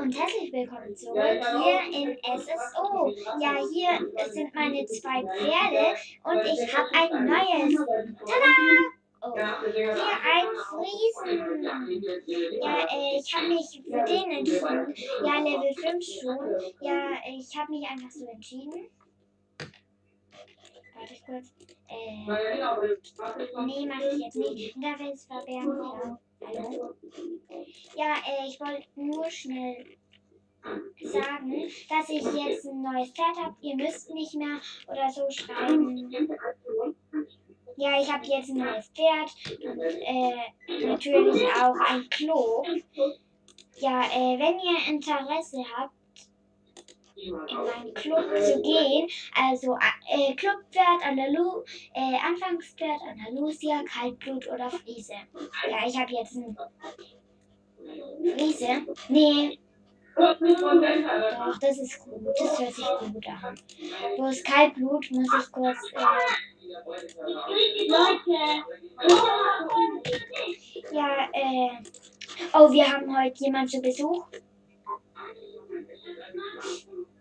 und herzlich willkommen zurück hier in SSO. Ja, hier sind meine 2 Pferde und ich habe ein neues. Tada! Oh, hier ein Friesen. Ja, ich habe mich für den entschieden. Ja, Level 5 schon. Ja, ich habe mich einfach so entschieden. Warte kurz. Nee, mach ich jetzt nicht. Interface verbergen. Ja. Hallo? Ja, ich wollte nur schnell sagen, dass ich jetzt ein neues Pferd habe. Ihr müsst nicht mehr oder so schreiben. Ja, ich habe jetzt ein neues Pferd und natürlich auch ein Klo. Ja, wenn ihr Interesse habt, in meinen Club zu gehen, also Clubpferd, Anfangspferd, Andalusia, Kaltblut oder Friese. Ja, ich habe jetzt einen Friese. Nee. Doch, das ist gut. Das hört sich gut an. Bloß Kaltblut muss ich kurz. Ja, oh, wir haben heute jemanden zu Besuch.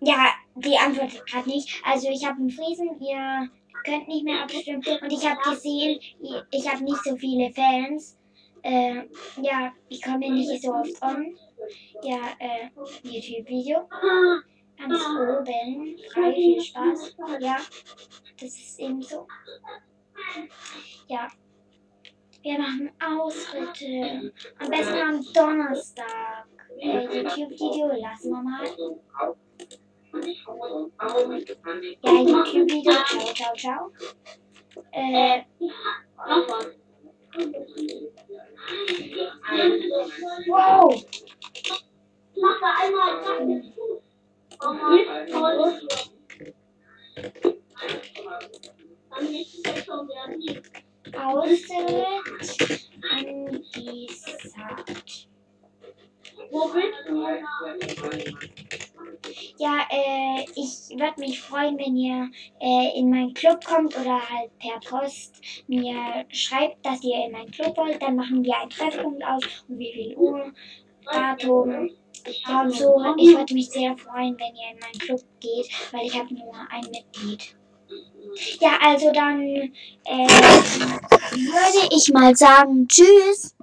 Ja, die antwortet gerade nicht. Also ich habe einen Friesen, ihr könnt nicht mehr abstimmen. Und ich habe gesehen, ich habe nicht so viele Fans. Ja, ich komme nicht so oft on. Ja, YouTube-Video. Ganz oben. Frei, viel Spaß. Ja, das ist eben so. Ja. Wir machen Ausritte. Am besten am Donnerstag. YouTube-Video lassen wir mal. Ja, YouTube-Video. Ciao, ciao, ciao. Wow! Mach da einmal. Ausritt angesagt. Wo bist du? Ja, ich würde mich freuen, wenn ihr in meinen Club kommt oder halt per Post mir schreibt, dass ihr in meinen Club wollt. Dann machen wir einen Treffpunkt aus, um wie viel Uhr, Datum. Ja, und so. Ich würde mich sehr freuen, wenn ihr in meinen Club geht, weil ich habe nur ein Mitglied. Ja, also dann würde ich mal sagen, tschüss.